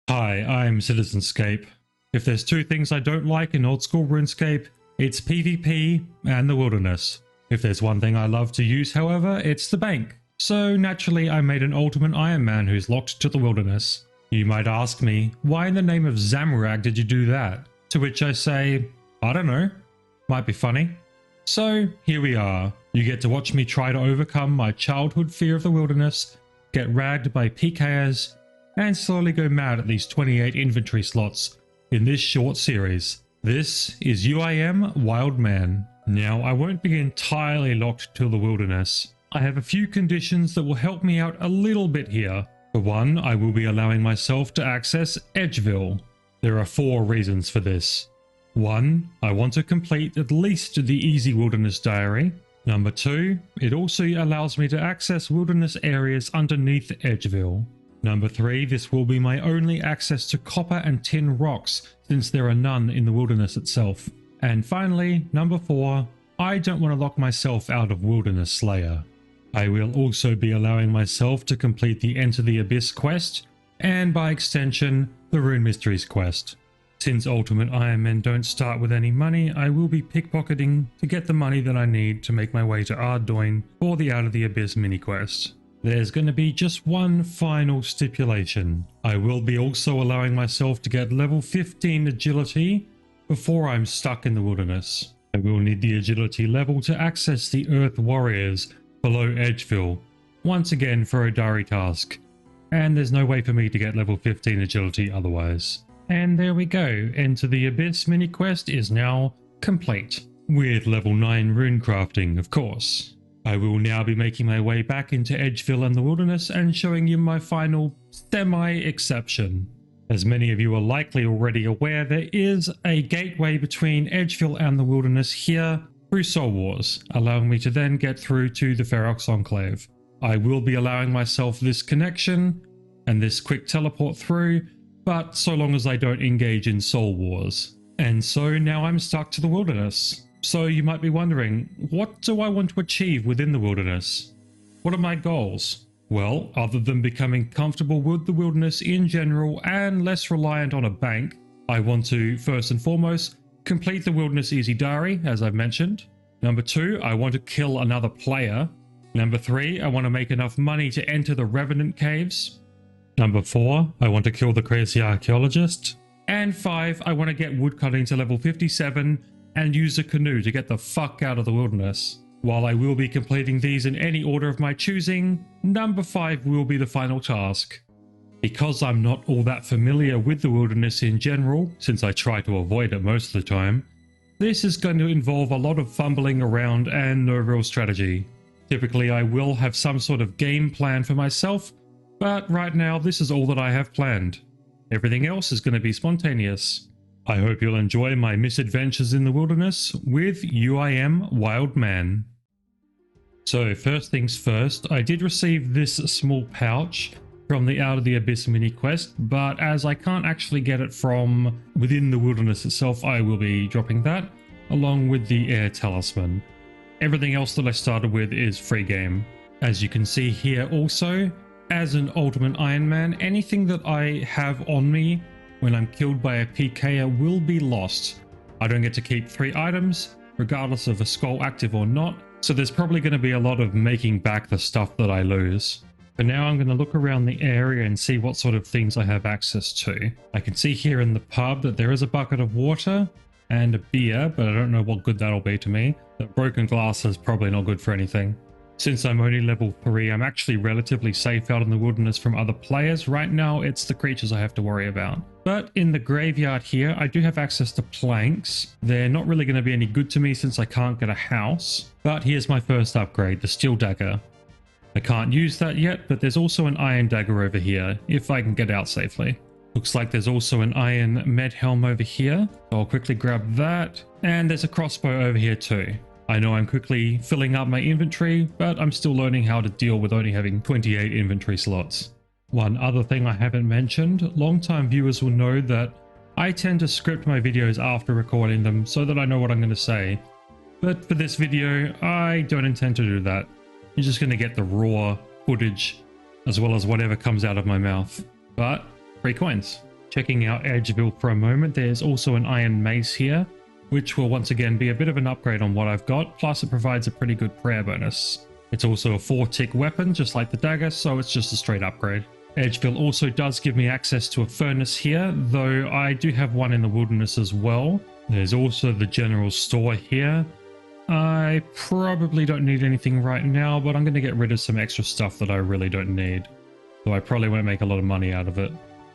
Hi, I'm Citizenscape. If there's two things I don't like in old school RuneScape, it's PvP and the wilderness. If there's one thing I love to use, however, it's the bank. So naturally I made an ultimate IronMan who's locked to the wilderness. You might ask me, why in the name of Zamurag did you do that? To which I say, I don't know. Might be funny. So here we are. You get to watch me try to overcome my childhood fear of the wilderness, get ragged by PKers, and slowly go mad at these 28 inventory slots in this short series. This is UIM Wildman. Now, I won't be entirely locked to the wilderness. I have a few conditions that will help me out a little bit here. For one, I will be allowing myself to access Edgeville. There are 4 reasons for this. 1, I want to complete at least the easy wilderness diary. Number 2, it also allows me to access wilderness areas underneath Edgeville. Number 3, this will be my only access to copper and tin rocks since there are none in the wilderness itself. And finally, number 4, I don't want to lock myself out of Wilderness Slayer. I will also be allowing myself to complete the Enter the Abyss quest, and by extension, the Rune Mysteries quest. Since Ultimate Ironmen don't start with any money, I will be pickpocketing to get the money that I need to make my way to Ardoin for the Out of the Abyss mini quest. There's going to be just one final stipulation. I will be also allowing myself to get level 15 agility before I'm stuck in the wilderness. I will need the agility level to access the Earth Warriors below Edgeville, once again for a diary task. And there's no way for me to get level 15 agility otherwise. And there we go, Enter the Abyss mini quest is now complete. With level 9 rune crafting, of course. I will now be making my way back into Edgeville and the wilderness and showing you my final semi-exception. As many of you are likely already aware, there is a gateway between Edgeville and the wilderness here through Soul Wars, allowing me to then get through to the Ferox Enclave. I will be allowing myself this connection and this quick teleport through, but so long as I don't engage in Soul Wars. And so now I'm stuck to the wilderness. So you might be wondering, what do I want to achieve within the wilderness? What are my goals? Well, other than becoming comfortable with the wilderness in general and less reliant on a bank, I want to, first and foremost, complete the Wilderness Easy Diary, as I've mentioned. Number 2, I want to kill another player. Number 3, I want to make enough money to enter the Revenant Caves. Number 4, I want to kill the Crazy Archaeologist. And 5, I want to get woodcutting to level 57 and use a canoe to get the fuck out of the wilderness. While I will be completing these in any order of my choosing, number 5 will be the final task. Because I'm not all that familiar with the wilderness in general, since I try to avoid it most of the time, this is going to involve a lot of fumbling around and no real strategy. Typically I will have some sort of game plan for myself, but right now this is all that I have planned. Everything else is going to be spontaneous. I hope you'll enjoy my misadventures in the wilderness with UIM Wildman. So first things first, I did receive this small pouch from the Out of the Abyss mini quest, but as I can't actually get it from within the wilderness itself, I will be dropping that, along with the Air Talisman. Everything else that I started with is free game. As you can see here also, as an Ultimate Ironman, anything that I have on me when I'm killed by a PKer will be lost. I don't get to keep 3 items, regardless of a skull active or not, so there's probably going to be a lot of making back the stuff that I lose. For now, I'm going to look around the area and see what sort of things I have access to. I can see here in the pub that there is a bucket of water and a beer, but I don't know what good that'll be to me. The broken glass is probably not good for anything. Since I'm only level 3, I'm actually relatively safe out in the wilderness from other players. Right now, it's the creatures I have to worry about. But in the graveyard here, I do have access to planks. They're not really going to be any good to me since I can't get a house. But here's my first upgrade, the steel dagger. I can't use that yet, but there's also an iron dagger over here, if I can get out safely. Looks like there's also an iron med helm over here. So I'll quickly grab that. And there's a crossbow over here too. I know I'm quickly filling up my inventory, but I'm still learning how to deal with only having 28 inventory slots. One other thing I haven't mentioned, long-time viewers will know that I tend to script my videos after recording them so that I know what I'm going to say. But for this video, I don't intend to do that. You're just going to get the raw footage as well as whatever comes out of my mouth. But free coins. checking out Edgeville for a moment, there's also an iron mace here, which will once again be a bit of an upgrade on what I've got, plus it provides a pretty good prayer bonus. It's also a 4-tick weapon, just like the dagger, so it's just a straight upgrade. Edgeville also does give me access to a furnace here, though I do have one in the wilderness as well. There's also the general store here. I probably don't need anything right now, but I'm going to get rid of some extra stuff that I really don't need, though I probably won't make a lot of money out of it.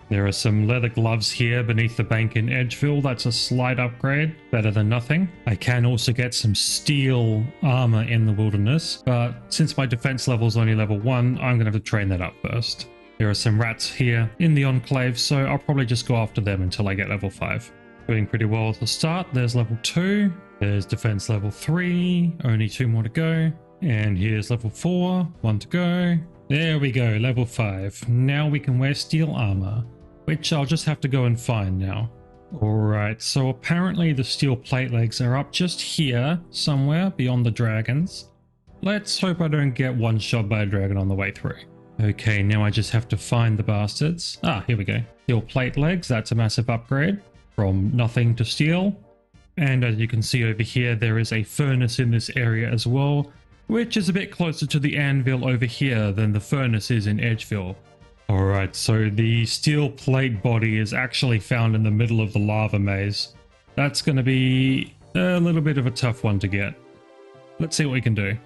There are some leather gloves here beneath the bank in Edgeville. That's a slight upgrade, better than nothing. I can also get some steel armor in the wilderness, but since my defense level is only level 1, I'm going to have to train that up first. There are some rats here in the enclave, so I'll probably just go after them until I get level 5. Doing pretty well at the start. There's level 2. There's defense level 3, only 2 more to go. And here's level 4, 1 to go. There we go, level 5. Now we can wear steel armor, which I'll just have to go and find now. Alright, so apparently the steel plate legs are up just here, somewhere beyond the dragons. Let's hope I don't get one shot by a dragon on the way through. Okay, now I just have to find the bastards. Ah, here we go. Steel plate legs, that's a massive upgrade from nothing to steel. And as you can see over here, there is a furnace in this area as well, which is a bit closer to the anvil over here than the furnace is in Edgeville. Alright, so the steel plate body is actually found in the middle of the lava maze. That's going to be a little bit of a tough one to get. Let's see what we can do.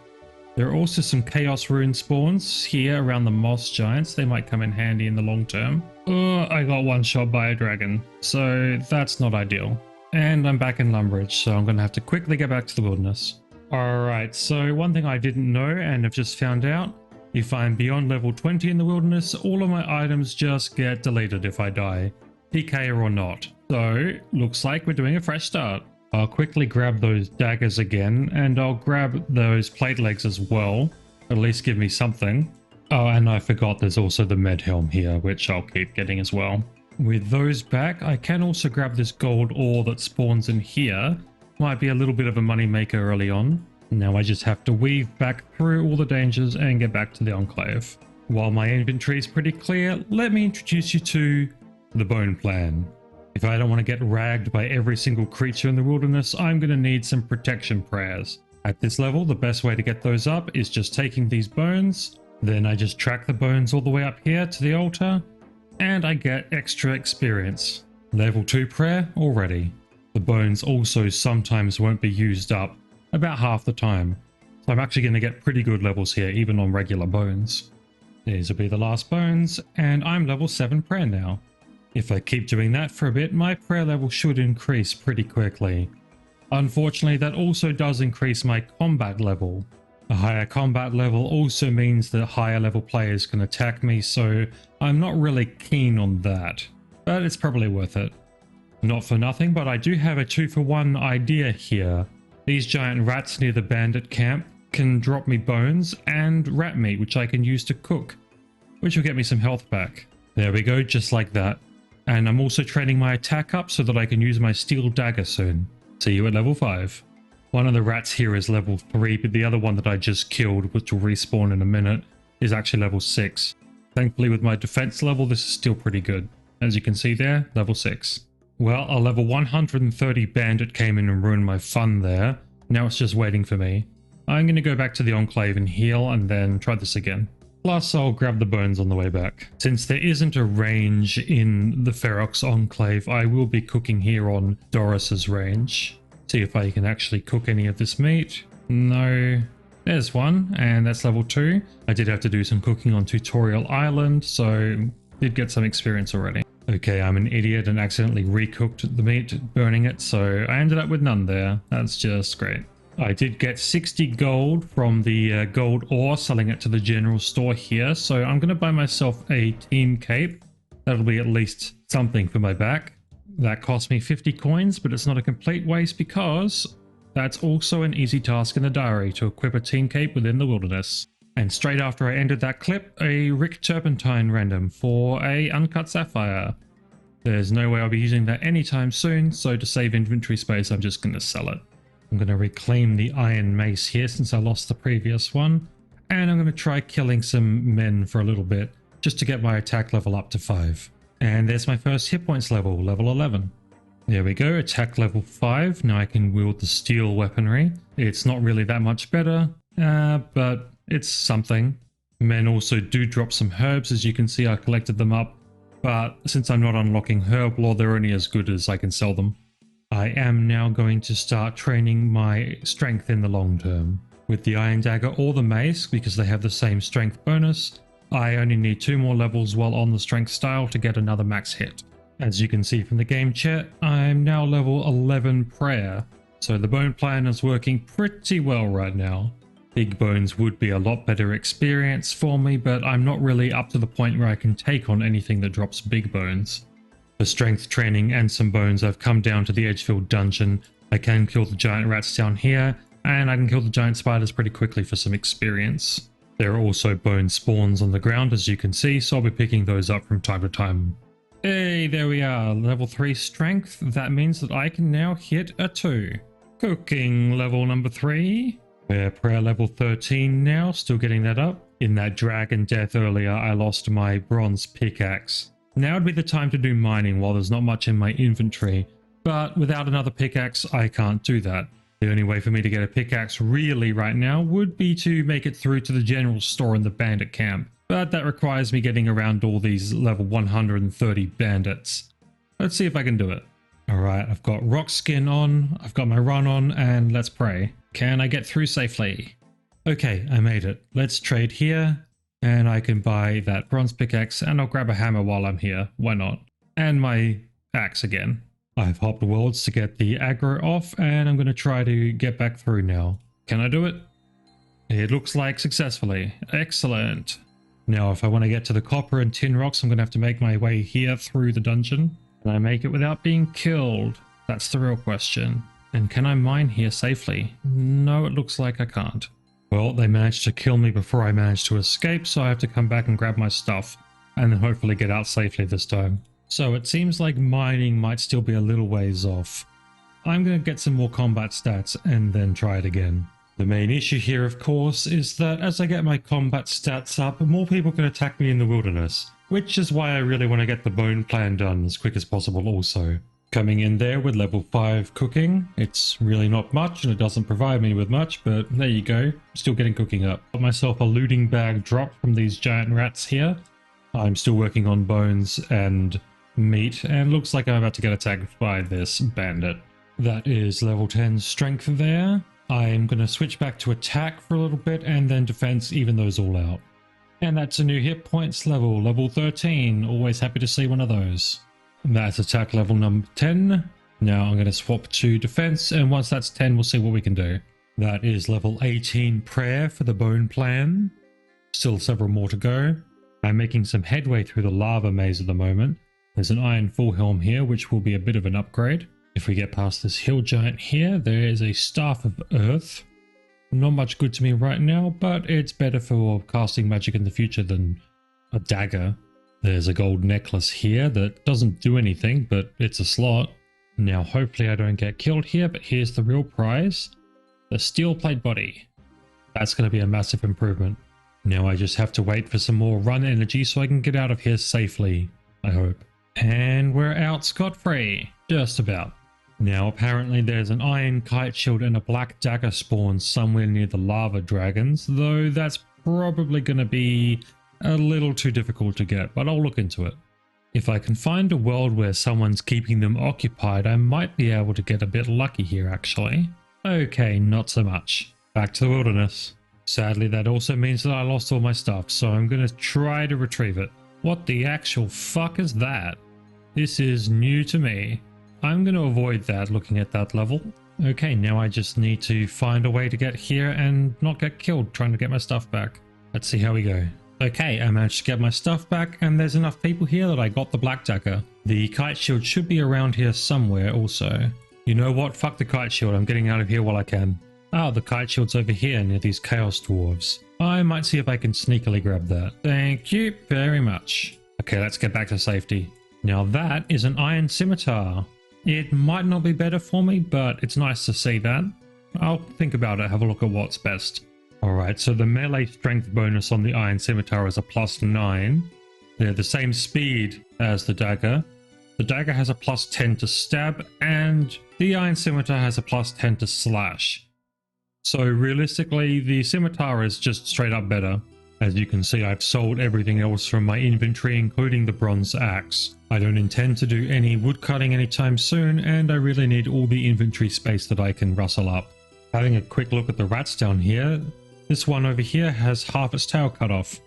There are also some chaos rune spawns here around the moss giants. They might come in handy in the long term. Oh, I got one shot by a dragon, so that's not ideal. And I'm back in Lumbridge, so I'm going to have to quickly get back to the wilderness. Alright, so one thing I didn't know and have just found out, if I'm beyond level 20 in the wilderness, all of my items just get deleted if I die, PK or not. So, looks like we're doing a fresh start. I'll quickly grab those daggers again, and I'll grab those plate legs as well, at least give me something. Oh, and I forgot there's also the med helm here, which I'll keep getting as well. With those back, I can also grab this gold ore that spawns in here. Might be a little bit of a money maker early on. Now I just have to weave back through all the dangers and get back to the enclave. While my inventory is pretty clear, let me introduce you to the bone plan. If I don't want to get ragged by every single creature in the wilderness, I'm going to need some protection prayers. At this level, the best way to get those up is just taking these bones, then I just track the bones all the way up here to the altar, and I get extra experience. Level 2 prayer already. The bones also sometimes won't be used up, about half the time, so I'm actually going to get pretty good levels here, even on regular bones. These will be the last bones, and I'm level 7 prayer now. If I keep doing that for a bit, my prayer level should increase pretty quickly. Unfortunately, that also does increase my combat level. A higher combat level also means that higher level players can attack me, so I'm not really keen on that. But it's probably worth it. Not for nothing, but I do have a 2-for-1 idea here. These giant rats near the bandit camp can drop me bones and rat meat, which I can use to cook, which will get me some health back. There we go, just like that. And I'm also training my attack up so that I can use my steel dagger soon. See you at level 5. One of the rats here is level 3, but the other one that I just killed, which will respawn in a minute, is actually level 6. Thankfully with my defense level, this is still pretty good. As you can see there, level 6. Well, a level 130 bandit came in and ruined my fun there. Now it's just waiting for me. I'm going to go back to the enclave and heal and then try this again. Plus, I'll grab the bones on the way back. Since there isn't a range in the Ferox Enclave, I will be cooking here on Doris's range. See if I can actually cook any of this meat. No. There's one, and that's level 2. I did have to do some cooking on Tutorial Island, so did get some experience already. Okay, I'm an idiot and accidentally recooked the meat, burning it, so I ended up with none there. That's just great. I did get 60 gold from the gold ore, selling it to the general store here, so I'm going to buy myself a team cape. That'll be at least something for my back. That cost me 50 coins, but it's not a complete waste because that's also an easy task in the diary to equip a team cape within the wilderness. And straight after I ended that clip, a Rick Turpentine random for a uncut sapphire. There's no way I'll be using that anytime soon, so to save inventory space, I'm just going to sell it. I'm going to reclaim the iron mace here since I lost the previous one, and I'm going to try killing some men for a little bit just to get my attack level up to 5. And there's my first hit points level, level 11. There we go, attack level 5. Now I can wield the steel weaponry. It's not really that much better, but it's something. Men also do drop some herbs, as you can see I collected them up. But since I'm not unlocking herb lore, they're only as good as I can sell them. I am now going to start training my strength in the long term. With the iron dagger or the mace, because they have the same strength bonus, I only need 2 more levels while on the strength style to get another max hit. As you can see from the game chat, I'm now level 11 prayer, so the bone plan is working pretty well right now. Big bones would be a lot better experience for me, but I'm not really up to the point where I can take on anything that drops big bones. For strength training and some bones, I've come down to the Edgeville dungeon. I can kill the giant rats down here, and I can kill the giant spiders pretty quickly for some experience. There are also bone spawns on the ground, as you can see, so I'll be picking those up from time to time. Hey, there we are, level 3 strength. That means that I can now hit a 2. Cooking level number 3. We're prayer level 13 now, still getting that up. In that dragon death earlier, I lost my bronze pickaxe. Now would be the time to do mining while there's not much in my inventory, but without another pickaxe, I can't do that. The only way for me to get a pickaxe really right now would be to make it through to the general store in the bandit camp, but that requires me getting around all these level 130 bandits. Let's see if I can do it. Alright, I've got rock skin on, I've got my run on, and let's pray. Can I get through safely? Okay, I made it. Let's trade here, and I can buy that bronze pickaxe, and I'll grab a hammer while I'm here. Why not? And my axe again. I've hopped worlds to get the aggro off, and I'm going to try to get back through now. Can I do it? It looks like successfully. Excellent. Now, if I want to get to the copper and tin rocks, I'm going to have to make my way here through the dungeon. Can I make it without being killed? That's the real question. And can I mine here safely? No, it looks like I can't. Well, they managed to kill me before I managed to escape, so I have to come back and grab my stuff, and then hopefully get out safely this time. So it seems like mining might still be a little ways off. I'm going to get some more combat stats and then try it again. The main issue here, of course, is that as I get my combat stats up, more people can attack me in the wilderness, which is why I really want to get the bone plan done as quick as possible also. Coming in there with level 5 cooking, it's really not much and it doesn't provide me with much, but there you go, still getting cooking up. Got myself a looting bag drop from these giant rats here. I'm still working on bones and meat, and looks like I'm about to get attacked by this bandit. That is level 10 strength there. I'm going to switch back to attack for a little bit and then defense, even those all out. And that's a new hit points level, level 13. Always happy to see one of those. That's attack level number 10. Now I'm going to swap to defense, and once that's 10, we'll see what we can do. That is level 18 prayer for the bone plan. Still several more to go. I'm making some headway through the lava maze at the moment. There's an iron full helm here, which will be a bit of an upgrade. If we get past this hill giant here, there is a staff of earth. Not much good to me right now, but it's better for casting magic in the future than a dagger. There's a gold necklace here that doesn't do anything, but it's a slot. Now hopefully I don't get killed here, but here's the real prize. The steel plate body. That's going to be a massive improvement. Now I just have to wait for some more run energy so I can get out of here safely, I hope. And we're out scot-free. Just about. Now apparently there's an iron kite shield and a black dagger spawn somewhere near the lava dragons, though that's probably going to be a little too difficult to get, but I'll look into it. If I can find a world where someone's keeping them occupied, I might be able to get a bit lucky here actually. Okay, not so much. Back to the wilderness. Sadly that also means that I lost all my stuff, so I'm going to try to retrieve it. What the actual fuck is that? This is new to me. I'm going to avoid that looking at that level. Okay, now I just need to find a way to get here and not get killed trying to get my stuff back. Let's see how we go. Okay, I managed to get my stuff back, and there's enough people here that I got the black dagger. The kite shield should be around here somewhere also. You know what? Fuck the kite shield. I'm getting out of here while I can. Ah, the kite shield's over here near these chaos dwarves. I might see if I can sneakily grab that. Thank you very much. Okay, let's get back to safety. Now that is an iron scimitar. It might not be better for me, but it's nice to see that. I'll think about it, have a look at what's best. Alright, so the melee strength bonus on the iron scimitar is a +9. They're the same speed as the dagger. The dagger has a plus 10 to stab, and the iron scimitar has a plus 10 to slash. So realistically, the scimitar is just straight up better. As you can see, I've sold everything else from my inventory, including the bronze axe. I don't intend to do any woodcutting anytime soon, and I really need all the inventory space that I can rustle up. Having a quick look at the rats down here, this one over here has half its tail cut off.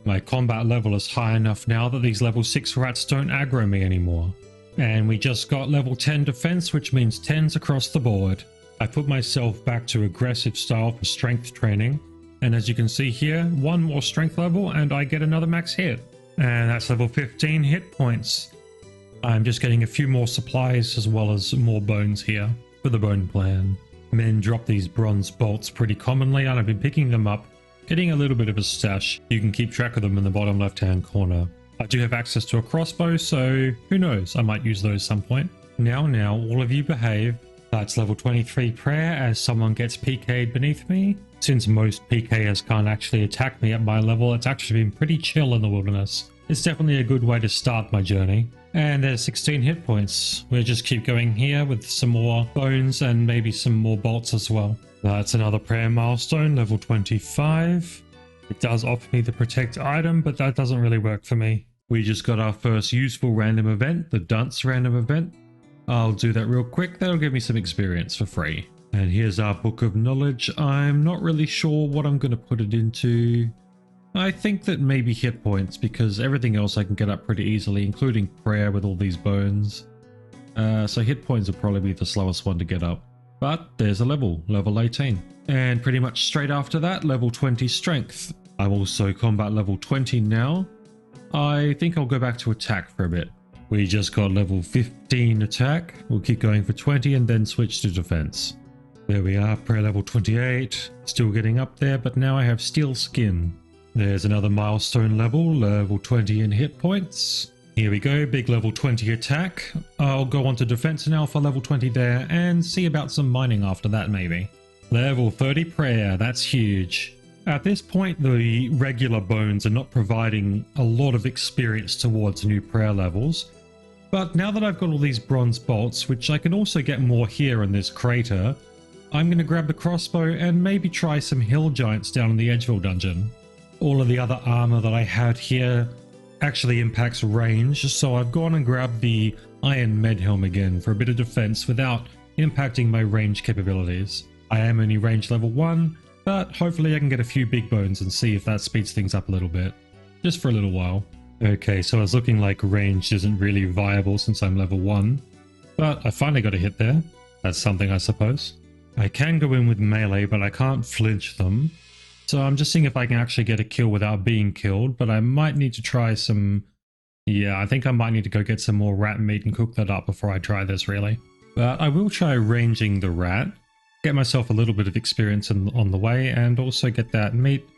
My combat level is high enough now that these level 6 rats don't aggro me anymore. And we just got level 10 defense, which means 10s across the board. I put myself back to aggressive style for strength training, and as you can see here, one more strength level and I get another max hit. And that's level 15 hit points. I'm just getting a few more supplies as well as more bones here for the bone plan. Men drop these bronze bolts pretty commonly, and I've been picking them up, getting a little bit of a stash. You can keep track of them in the bottom left hand corner. I do have access to a crossbow, so who knows, I might use those some point. Now, all of you behave. That's level 23 prayer as someone gets PK'd beneath me. Since most PKers can't actually attack me at my level, it's actually been pretty chill in the wilderness. It's definitely a good way to start my journey. And there's 16 hit points. We'll just keep going here with some more bones and maybe some more bolts as well. That's another prayer milestone, level 25. It does offer me the protect item, but that doesn't really work for me. We just got our first useful random event, the dunce random event. I'll do that real quick. That'll give me some experience for free. And here's our book of knowledge. I'm not really sure what I'm going to put it into. I think that maybe hit points, because everything else I can get up pretty easily, including prayer with all these bones. So hit points will probably be the slowest one to get up. But there's a level 18. And pretty much straight after that, level 20 strength. I'm also combat level 20 now. I think I'll go back to attack for a bit. We just got level 15 attack. We'll keep going for 20 and then switch to defense. There we are, prayer level 28. Still getting up there, but now I have steel skin. There's another milestone level 20 in hit points. Here we go, big level 20 attack. I'll go on to defense now for level 20 there and see about some mining after that maybe. Level 30 prayer, that's huge. At this point, the regular bones are not providing a lot of experience towards new prayer levels. But now that I've got all these bronze bolts, which I can also get more here in this crater, I'm going to grab the crossbow and maybe try some hill giants down in the Edgeville dungeon. All of the other armor that I had here actually impacts range, so I've gone and grabbed the iron med helm again for a bit of defense without impacting my range capabilities. I am only range level 1, but hopefully I can get a few big bones and see if that speeds things up a little bit, just for a little while. Okay, so it's looking like range isn't really viable since I'm level 1, but I finally got a hit there. That's something, I suppose. I can go in with melee, but I can't flinch them. So I'm just seeing if I can actually get a kill without being killed, but I might need to try some... Yeah, I think I might need to go get some more rat meat and cook that up before I try this, really. But I will try ranging the rat, get myself a little bit of experience on the way, and also get that meat.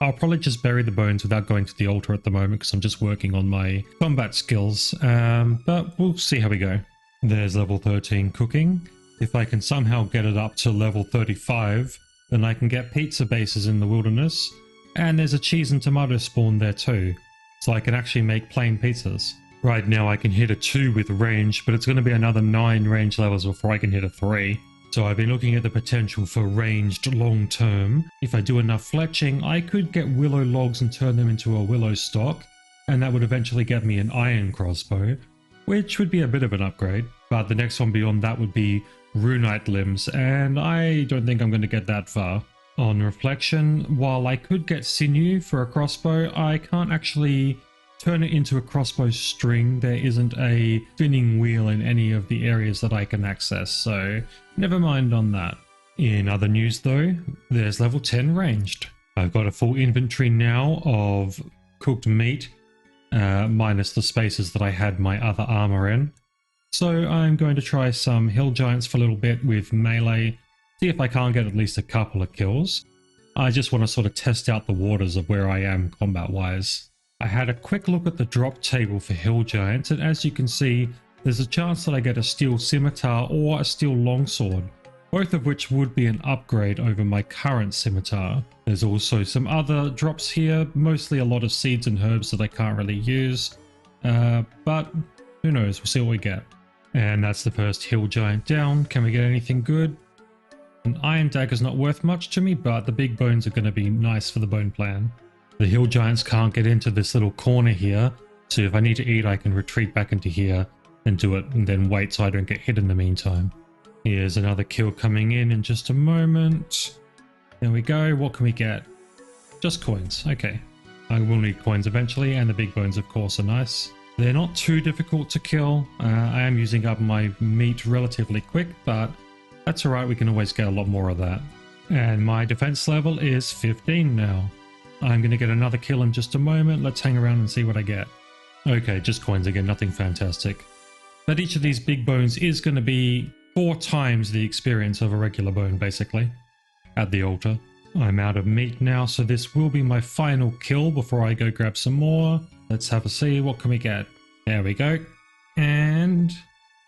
I'll probably just bury the bones without going to the altar at the moment because I'm just working on my combat skills, but we'll see how we go. There's level 13 cooking. If I can somehow get it up to level 35, then I can get pizza bases in the wilderness, and there's a cheese and tomato spawn there too, so I can actually make plain pizzas. Right now I can hit a 2 with range, but it's going to be another 9 range levels before I can hit a 3. So I've been looking at the potential for ranged long term. If I do enough fletching, I could get willow logs and turn them into a willow stock, and that would eventually get me an iron crossbow, which would be a bit of an upgrade. But the next one beyond that would be runite limbs, and I don't think I'm going to get that far. On reflection, while I could get sinew for a crossbow, I can't actually turn it into a crossbow string. There isn't a spinning wheel in any of the areas that I can access, so never mind on that. In other news though, there's level 10 ranged. I've got a full inventory now of cooked meat, minus the spaces that I had my other armor in. So I'm going to try some hill giants for a little bit with melee, see if I can't get at least a couple of kills. I just want to sort of test out the waters of where I am combat wise. I had a quick look at the drop table for hill giants, and as you can see, there's a chance that I get a steel scimitar or a steel longsword. both of which would be an upgrade over my current scimitar. There's also some other drops here, mostly a lot of seeds and herbs that I can't really use, but who knows, we'll see what we get. And that's the first hill giant down. Can we get anything good? An iron dagger's not worth much to me, but the big bones are going to be nice for the bone plan. The hill giants can't get into this little corner here, so if I need to eat I can retreat back into here and do it and then wait so I don't get hit in the meantime. Here's another kill coming in just a moment. There we go. What can we get? Just coins. Okay. I will need coins eventually, and the big bones of course are nice. They're not too difficult to kill. I am using up my meat relatively quick, but that's alright, we can always get a lot more of that. And my defense level is 15 now. I'm going to get another kill in just a moment. Let's hang around and see what I get. Okay, just coins again, nothing fantastic. But each of these big bones is going to be 4 times the experience of a regular bone, basically, at the altar. I'm out of meat now, so this will be my final kill before I go grab some more. Let's have a see. What can we get? There we go. And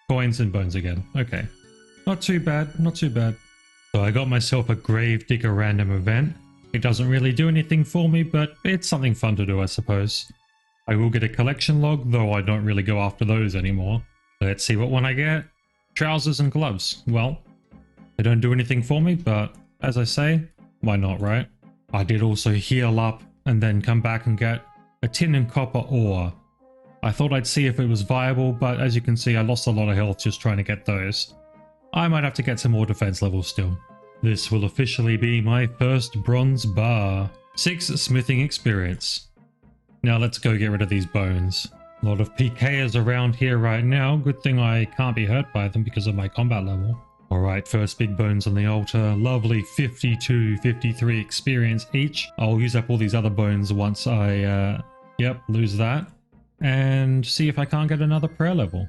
coins and bones again. Okay. Not too bad. Not too bad. So I got myself a grave digger random event. It doesn't really do anything for me, but it's something fun to do, I suppose. I will get a collection log, though I don't really go after those anymore. Let's see what one I get. Trousers and gloves. Well, they don't do anything for me, but as I say, why not, right? I did also heal up and then come back and get a tin and copper ore. I thought I'd see if it was viable, but as you can see, I lost a lot of health just trying to get those. I might have to get some more defense levels still. This will officially be my first bronze bar. 6 smithing experience. Now let's go get rid of these bones. A lot of PKers around here right now. Good thing I can't be hurt by them because of my combat level. Alright, first big bones on the altar. Lovely 52, 53 experience each. I'll use up all these other bones once I, lose that. And see if I can't get another prayer level.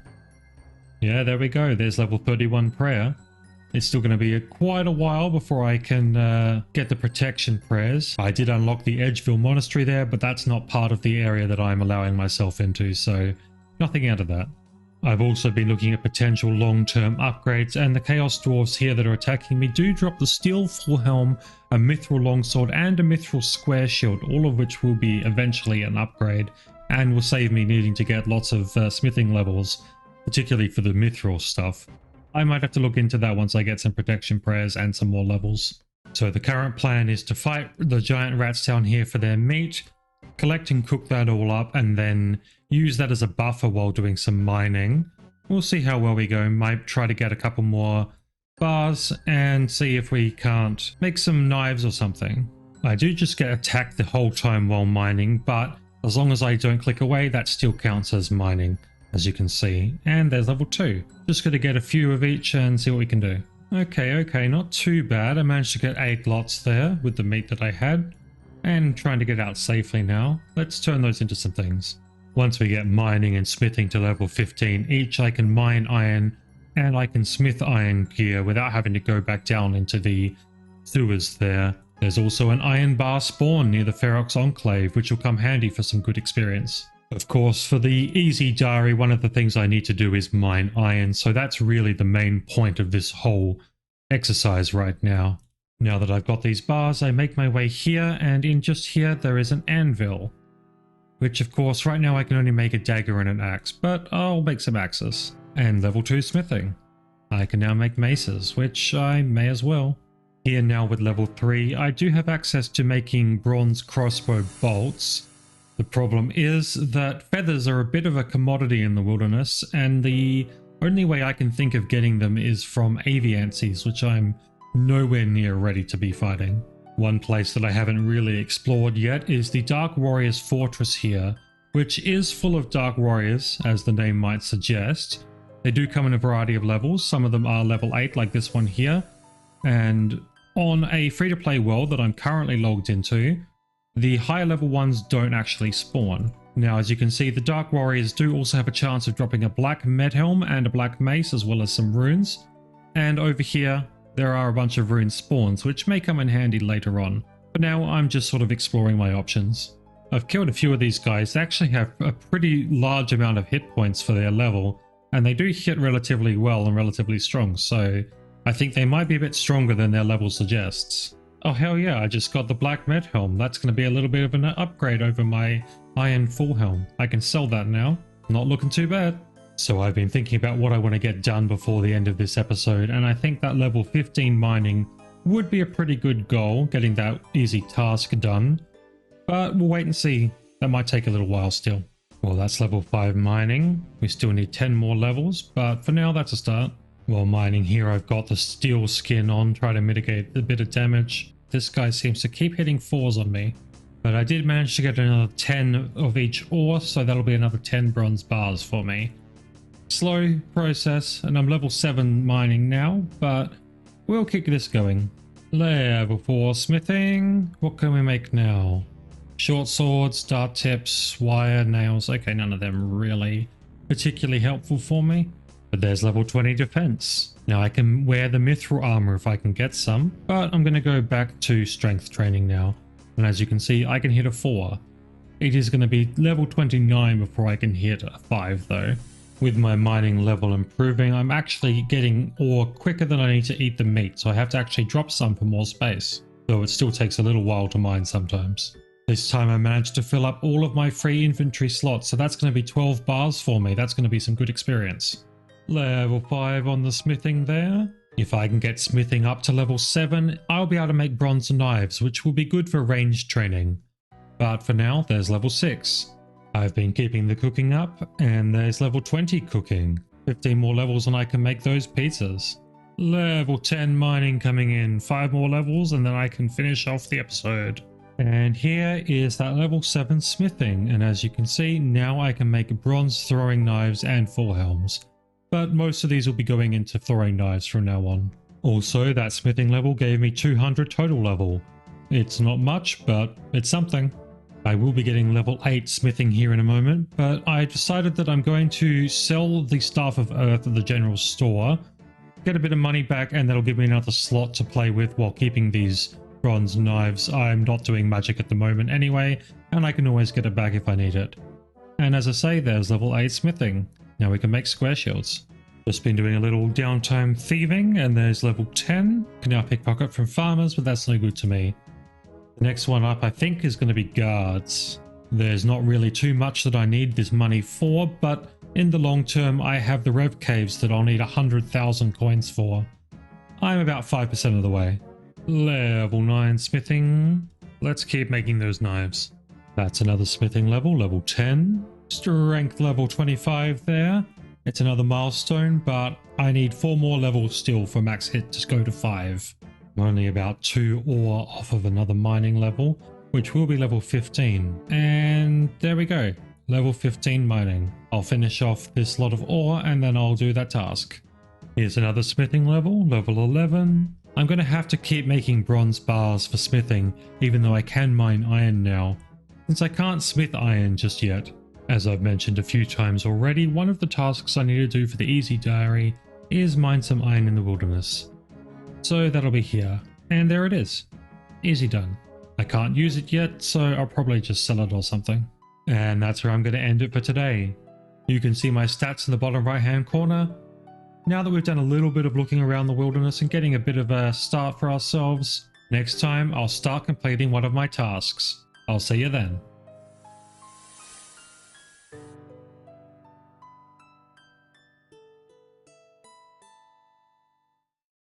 Yeah, there we go. There's level 31 prayer. It's still going to be quite a while before I can get the protection prayers. I did unlock the Edgeville monastery there, but that's not part of the area that I'm allowing myself into, so nothing out of that. I've also been looking at potential long-term upgrades, and the Chaos Dwarves here that are attacking me do drop the Steel Full Helm, a Mithril Longsword, and a Mithril Square Shield, all of which will be eventually an upgrade, and will save me needing to get lots of smithing levels, particularly for the Mithril stuff. I might have to look into that once I get some protection prayers and some more levels. So the current plan is to fight the giant rats down here for their meat, collect and cook that all up, and then use that as a buffer while doing some mining. We'll see how well we go. Might try to get a couple more bars and see if we can't make some knives or something. I do just get attacked the whole time while mining, but as long as I don't click away, that still counts as mining, as you can see. And there's level 2. Just going to get a few of each and see what we can do. Okay, not too bad. I managed to get 8 lots there with the meat that I had, and trying to get out safely now. Let's turn those into some things. Once we get mining and smithing to level 15 each, I can mine iron and I can smith iron gear without having to go back down into the sewers there. There's also an iron bar spawn near the Ferox Enclave, which will come handy for some good experience. Of course, for the easy diary, one of the things I need to do is mine iron, so that's really the main point of this whole exercise right now. Now that I've got these bars, I make my way here, and in just here there is an anvil. Which of course right now I can only make a dagger and an axe, but I'll make some axes. And level 2 smithing. I can now make maces, which I may as well. Here now with level 3, I do have access to making bronze crossbow bolts. The problem is that feathers are a bit of a commodity in the wilderness, and the only way I can think of getting them is from aviancies, which I'm nowhere near ready to be fighting. One place that I haven't really explored yet is the Dark Warriors Fortress here, which is full of Dark Warriors, as the name might suggest. They do come in a variety of levels. Some of them are level 8, like this one here. And on a free-to-play world that I'm currently logged into, the higher level ones don't actually spawn. Now, as you can see, the Dark Warriors do also have a chance of dropping a black med helm and a black mace, as well as some runes. And over here, there are a bunch of rune spawns, which may come in handy later on. For now, I'm just sort of exploring my options. I've killed a few of these guys. They actually have a pretty large amount of hit points for their level, and they do hit relatively well and relatively strong, so I think they might be a bit stronger than their level suggests. Oh hell yeah, I just got the black med helm. That's going to be a little bit of an upgrade over my iron full helm. I can sell that now. Not looking too bad. So I've been thinking about what I want to get done before the end of this episode, and I think that level 15 mining would be a pretty good goal, getting that easy task done. But we'll wait and see. That might take a little while still. Well, that's level 5 mining. We still need 10 more levels, but for now that's a start. While mining here, I've got the steel skin on, try to mitigate a bit of damage. This guy seems to keep hitting 4s on me. But I did manage to get another 10 of each ore, so that'll be another 10 bronze bars for me. Slow process, and I'm level 7 mining now, but we'll keep this going. Level 4 smithing. What can we make now? Short swords, dart tips, wire, nails. Okay, none of them really particularly helpful for me. But there's level 20 defense. Now I can wear the mithril armor if I can get some, but I'm going to go back to strength training now. And as you can see, I can hit a 4. It is going to be level 29 before I can hit a 5 though. With my mining level improving, I'm actually getting ore quicker than I need to eat the meat, so I have to actually drop some for more space, though it still takes a little while to mine sometimes. This time I managed to fill up all of my free inventory slots, so that's going to be 12 bars for me. That's going to be some good experience. Level 5 on the smithing there. If I can get smithing up to level 7, I'll be able to make bronze knives, which will be good for ranged training. But for now, there's level 6. I've been keeping the cooking up, and there's level 20 cooking. 15 more levels and I can make those pizzas. Level 10 mining coming in. 5 more levels and then I can finish off the episode. And here is that level 7 smithing, and as you can see, now I can make bronze throwing knives and full helms. But most of these will be going into throwing knives from now on. Also, that smithing level gave me 200 total level. It's not much, but it's something. I will be getting level 8 smithing here in a moment, but I decided that I'm going to sell the Staff of Earth at the general store, get a bit of money back, and that'll give me another slot to play with while keeping these bronze knives. I'm not doing magic at the moment anyway, and I can always get it back if I need it. And as I say, there's level 8 smithing. Now we can make square shields. Just been doing a little downtime thieving, and there's level 10. Can now pickpocket from farmers, but that's no good to me. The next one up I think is going to be guards. There's not really too much that I need this money for, but in the long term I have the Rev Caves that I'll need 100,000 coins for. I'm about 5% of the way. Level 9 smithing. Let's keep making those knives. That's another smithing level, level 10. Strength level 25 there. It's another milestone, but I need 4 more levels still for max hit to go to 5. I'm only about 2 ore off of another mining level, which will be level 15. And there we go, level 15 mining. I'll finish off this lot of ore and then I'll do that task. Here's another smithing level, level 11. I'm going to have to keep making bronze bars for smithing, even though I can mine iron now, since I can't smith iron just yet. As I've mentioned a few times already, one of the tasks I need to do for the easy diary is mine some iron in the wilderness. So that'll be here, and there it is. Easy done. I can't use it yet, so I'll probably just sell it or something. And that's where I'm going to end it for today. You can see my stats in the bottom right hand corner. Now that we've done a little bit of looking around the wilderness and getting a bit of a start for ourselves, next time I'll start completing one of my tasks. I'll see you then.